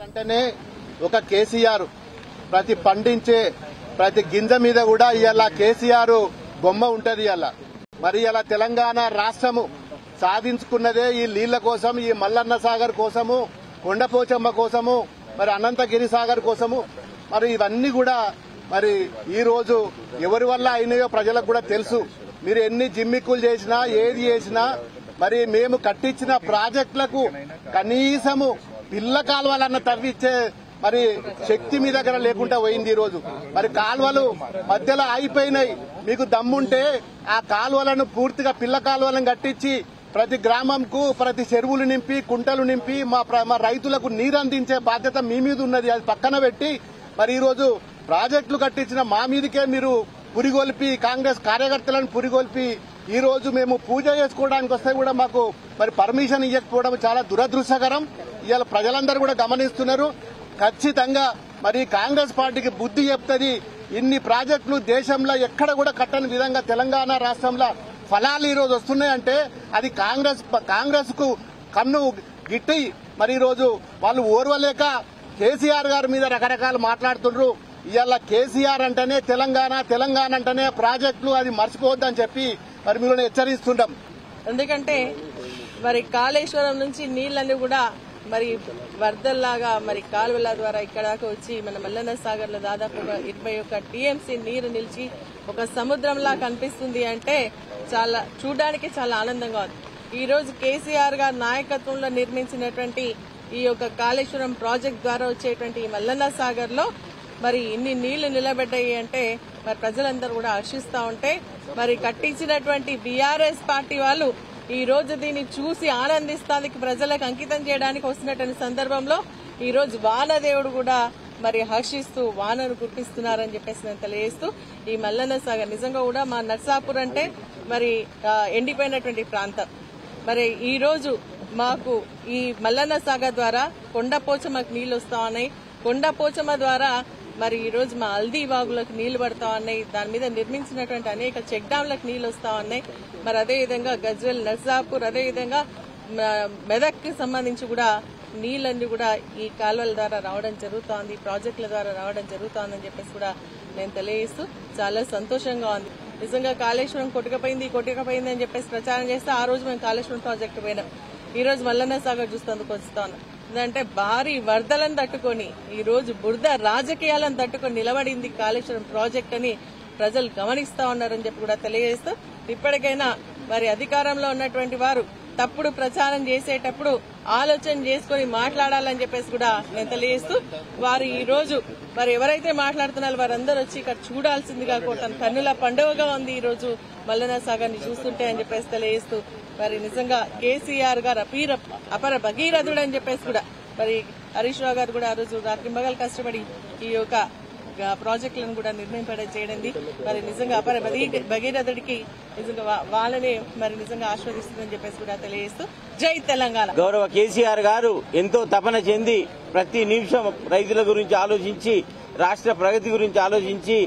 అంటేనే ఒక కేసీఆర్ ప్రతి పండించే ప్రతి గింజ మీద కూడా ఇవాళ కేసీఆర్ బొమ్మ ఉంటది. మరి ఇలా తెలంగాణ రాష్ట్రము సాధించుకున్నదే ఈ నీళ్ల కోసం, ఈ మల్లన్న సాగర్ కోసము, కొండపోచమ్మ కోసము, మరి అనంతగిరి సాగర్ కోసము. మరి ఇవన్నీ కూడా మరి ఈ రోజు ఎవరి వల్ల అయినాయో ప్రజలకు కూడా తెలుసు. మీరు ఎన్ని జిమ్మిక్కులు చేసినా ఏది చేసినా మరి మేము కట్టించిన ప్రాజెక్టులకు కనీసము పిల్ల కాలువలన్న తవ్విచ్చే మరి శక్తి మీ దగ్గర లేకుండా పోయింది. ఈ రోజు మరి కాలువలు మధ్యలో ఆగిపోయినాయి. మీకు దమ్ముంటే ఆ కాలువలను పూర్తిగా పిల్ల కాలువలను కట్టించి ప్రతి గ్రామంకు ప్రతి చెరువులు నింపి కుంటలు నింపి మా రైతులకు నీరు అందించే బాధ్యత మీ మీద ఉన్నది. అది పక్కన పెట్టి మరి ఈ రోజు ప్రాజెక్టులు కట్టించిన మా మీదకే మీరు పురిగొల్పి కాంగ్రెస్ కార్యకర్తలను పురిగొల్పి ఈ రోజు మేము పూజ చేసుకోవడానికి వస్తే కూడా మాకు మరి పర్మిషన్ ఇవ్వకపోవడం చాలా దురదృష్టకరం. ఇవాళ ప్రజలందరూ కూడా గమనిస్తున్నారు. ఖచ్చితంగా మరి కాంగ్రెస్ పార్టీకి బుద్ధి చెప్తుంది. ఇన్ని ప్రాజెక్టులు దేశంలో ఎక్కడ కూడా కట్టని విధంగా తెలంగాణ రాష్ట్రంలో ఫలాలు ఈ రోజు వస్తున్నాయంటే అది కాంగ్రెస్ కు కన్ను గిట్టి మరి ఈ రోజు వాళ్ళు ఓర్వలేక కేసీఆర్ గారి మీద రకరకాలు మాట్లాడుతుండ్రు. ఇవాళ కేసీఆర్ అంటేనే తెలంగాణ అంటేనే ప్రాజెక్టులు, అది మర్చిపోవద్దని చెప్పి మరి మీరు హెచ్చరిస్తుంటాం. ఎందుకంటే మరి కాళేశ్వరం నుంచి నీళ్లన్నీ కూడా మరి వరదల్లాగా మరి కాలువల ద్వారా ఇక్కడ దాకా వచ్చి మన మల్లన్న సాగర్ లో దాదాపుగా 21 టీఎంసీ నీరు నిలిచి ఒక సముద్రంలా కనిపిస్తుంది అంటే చాలా చూడడానికి చాలా ఆనందంగా ఉంది. ఈ రోజు కేసీఆర్ గారి నాయకత్వంలో నిర్మించినటువంటి ఈ యొక్క కాళేశ్వరం ప్రాజెక్ట్ ద్వారా వచ్చేటువంటి ఈ మల్లన్న సాగర్ లో మరి ఇన్ని నీళ్లు నిలబడ్డాయి అంటే మరి ప్రజలందరూ కూడా హర్షిస్తా ఉంటే మరి కట్టించినటువంటి బీఆర్ఎస్ పార్టీ వాళ్ళు ఈ రోజు దీన్ని చూసి ఆనందిస్తానికి ప్రజలకు అంకితం చేయడానికి వస్తున్నటువంటి సందర్భంలో ఈ రోజు వానదేవుడు కూడా మరి హర్షిస్తూ వానను కురిపిస్తున్నారని చెప్పేసి నేను తెలియజేస్తూ ఈ మల్లన్న సాగర్ నిజంగా కూడా మా నర్సాపూర్ అంటే మరి ఎండిపోయినటువంటి ప్రాంతం. మరి ఈ రోజు మాకు ఈ మల్లన్న సాగర్ ద్వారా కొండపోచమ్మకు నీళ్లు వస్తా ఉన్నాయి. కొండపోచమ్మ ద్వారా మరి ఈ రోజు మా హల్దీ వాగులకు నీళ్లు పడతా ఉన్నాయి. దాని మీద నిర్మించినటువంటి అనేక చెక్ డ్యాంలకు నీళ్లు వస్తా ఉన్నాయి. మరి అదేవిధంగా గజ్వెల్, నర్సాపూర్, అదేవిధంగా మెదక్ కి సంబంధించి కూడా నీళ్లన్నీ కూడా ఈ కాలువల ద్వారా రావడం జరుగుతోంది, ప్రాజెక్టుల ద్వారా రావడం జరుగుతోందని చెప్పేసి కూడా నేను తెలియజేస్తూ చాలా సంతోషంగా ఉంది. నిజంగా కాళేశ్వరం కొట్టుకపోయింది అని చెప్పేసి ప్రచారం చేస్తే ఆ రోజు మేము కాళేశ్వరం ప్రాజెక్టు పోయినాం. ఈ రోజు మల్లన్న సాగర్ చూస్తేందుకు వస్తాను. ఎందుకంటే భారీ వరదలను తట్టుకొని ఈ రోజు బురద రాజకీయాలను తట్టుకొని నిలబడింది కాళేశ్వరం ప్రాజెక్ట్ అని ప్రజలు గమనిస్తా ఉన్నారని చెప్పి కూడా తెలియజేస్తూ ఇప్పటికైనా మరి అధికారంలో ఉన్నటువంటి వారు తప్పుడు ప్రచారం చేసేటప్పుడు ఆలోచన చేసుకుని మాట్లాడాలని చెప్పేసి కూడా నేను తెలియజేస్తూ వారు ఈ రోజు మరి ఎవరైతే మాట్లాడుతున్నారో వారందరూ వచ్చి ఇక్కడ చూడాల్సిందిగా కోరుతాను. కన్నుల పండుగగా ఉంది ఈ రోజు మల్లన్న సాగర్ ని చూస్తుంటే అని చెప్పేసి తెలియజేస్తూ మరి నిజంగా కేసీఆర్ గారు అపర భగీరథుడు అని చెప్పేసి కూడా మరి హరీష్ రావు గారు కూడా ఆ రోజు రాత్రింబగలు కష్టపడి ఈ యొక్క ప్రాజెక్టులను కూడా చేయడింది. మరి నిజంగా అపర భగీరథుడికి నిజంగా వాళ్ళనే మరి నిజంగా ఆస్వాదిస్తుందని చెప్పేసి కూడా తెలియజేస్తూ జై తెలంగాణ. గౌరవ కేసీఆర్ గారు ఎంతో తపన చెంది ప్రతి నిమిషం రైతుల గురించి ఆలోచించి, రాష్ట్ర ప్రగతి గురించి ఆలోచించి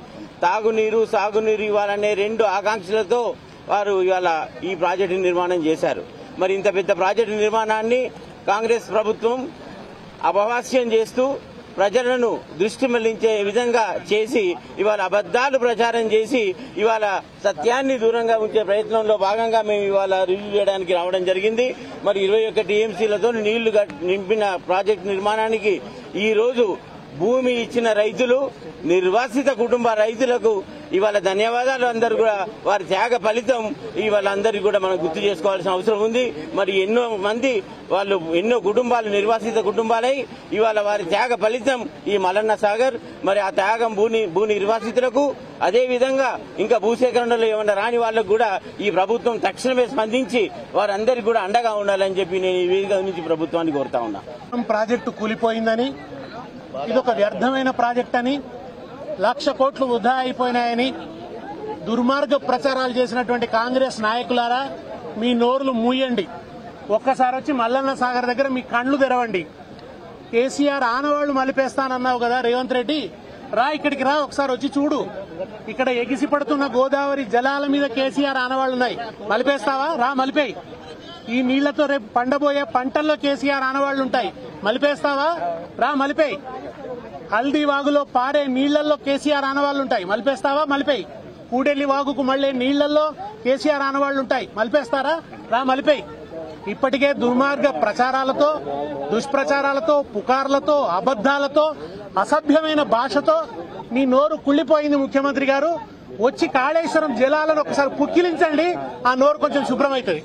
తాగునీరు సాగునీరు ఇవ్వాలనే 2 ఆకాంక్షలతో వారు ఇవాళ ఈ ప్రాజెక్టు నిర్మాణం చేశారు. మరి ఇంత పెద్ద ప్రాజెక్టు నిర్మాణాన్ని కాంగ్రెస్ ప్రభుత్వం అపహాస్యం చేస్తూ ప్రజలను దృష్టి మళ్లించే విధంగా చేసి ఇవాళ అబద్దాలు ప్రచారం చేసి ఇవాళ సత్యాన్ని దూరంగా ఉంచే ప్రయత్నంలో భాగంగా మేము ఇవాళ రివ్యూ చేయడానికి రావడం జరిగింది. మరి 21 టీఎంసీలతో నీళ్లు నింపిన ప్రాజెక్టు నిర్మాణానికి ఈ రోజు భూమి ఇచ్చిన రైతులు, నిర్వాసిత కుటుంబ రైతులకు ఇవాళ ధన్యవాదాలు. అందరూ కూడా వారి త్యాగ ఫలితం ఇవాళ అందరికీ కూడా మనం గుర్తు చేసుకోవాల్సిన అవసరం ఉంది. మరి ఎన్నో మంది వాళ్ళు ఎన్నో కుటుంబాలు నిర్వాసిత కుటుంబాలై ఇవాళ వారి త్యాగ ఫలితం ఈ మల్లన్న సాగర్. మరి ఆ త్యాగం భూ నిర్వాసితులకు, అదేవిధంగా ఇంకా భూసేకరణలో ఏమన్నా రాని వాళ్లకు కూడా ఈ ప్రభుత్వం తక్షణమే స్పందించి వారందరికీ కూడా అండగా ఉండాలని చెప్పి నేను ఈ వేదిక నుంచి ప్రభుత్వాన్ని కోరుతా ఉన్నా. ప్రాజెక్టు కూలిపోయిందని, ఇదొక వ్యర్థమైన ప్రాజెక్ట్ అని, 1,00,000 కోట్లు వృధా అయిపోయినాయని దుర్మార్గ ప్రచారాలు చేసినటువంటి కాంగ్రెస్ నాయకులారా, మీ నోరులు మూయండి. ఒక్కసారి వచ్చి మల్లన్న సాగర్ దగ్గర మీ కళ్లు తెరవండి. కేసీఆర్ ఆనవాళ్లు మలిపేస్తానన్నావు కదా రేవంత్ రెడ్డి, రా ఇక్కడికి రా, ఒకసారి వచ్చి చూడు. ఇక్కడ ఎగిసి పడుతున్న గోదావరి జలాల మీద కేసీఆర్ ఆనవాళ్లున్నాయి. మలిపేస్తావా? రా మలిపేయి. ఈ నీళ్లతో రేపు పండబోయే పంటల్లో కేసీఆర్ ఆనవాళ్లుంటాయి. మలిపేస్తావా? రా మలిపేయి. హల్దీ వాగులో పారే నీళ్లలో కేసీఆర్ ఆనవాళ్లు ఉంటాయి, మలిపేస్తావా? మలిపేయి. కూడెల్లి వాగుకు మళ్లే నీళ్లలో కేసీఆర్ ఆనవాళ్లు ఉంటాయి, మలిపేస్తారా? రా మలిపేయి. ఇప్పటికే దుర్మార్గ ప్రచారాలతో, దుష్ప్రచారాలతో, పుకార్లతో, అబద్దాలతో, అసభ్యమైన భాషతో మీ నోరు కుళ్లిపోయింది. ముఖ్యమంత్రి గారు వచ్చి కాళేశ్వరం జలాలను ఒకసారి పుక్కిలించండి, ఆ నోరు కొంచెం శుభ్రమవుతుంది.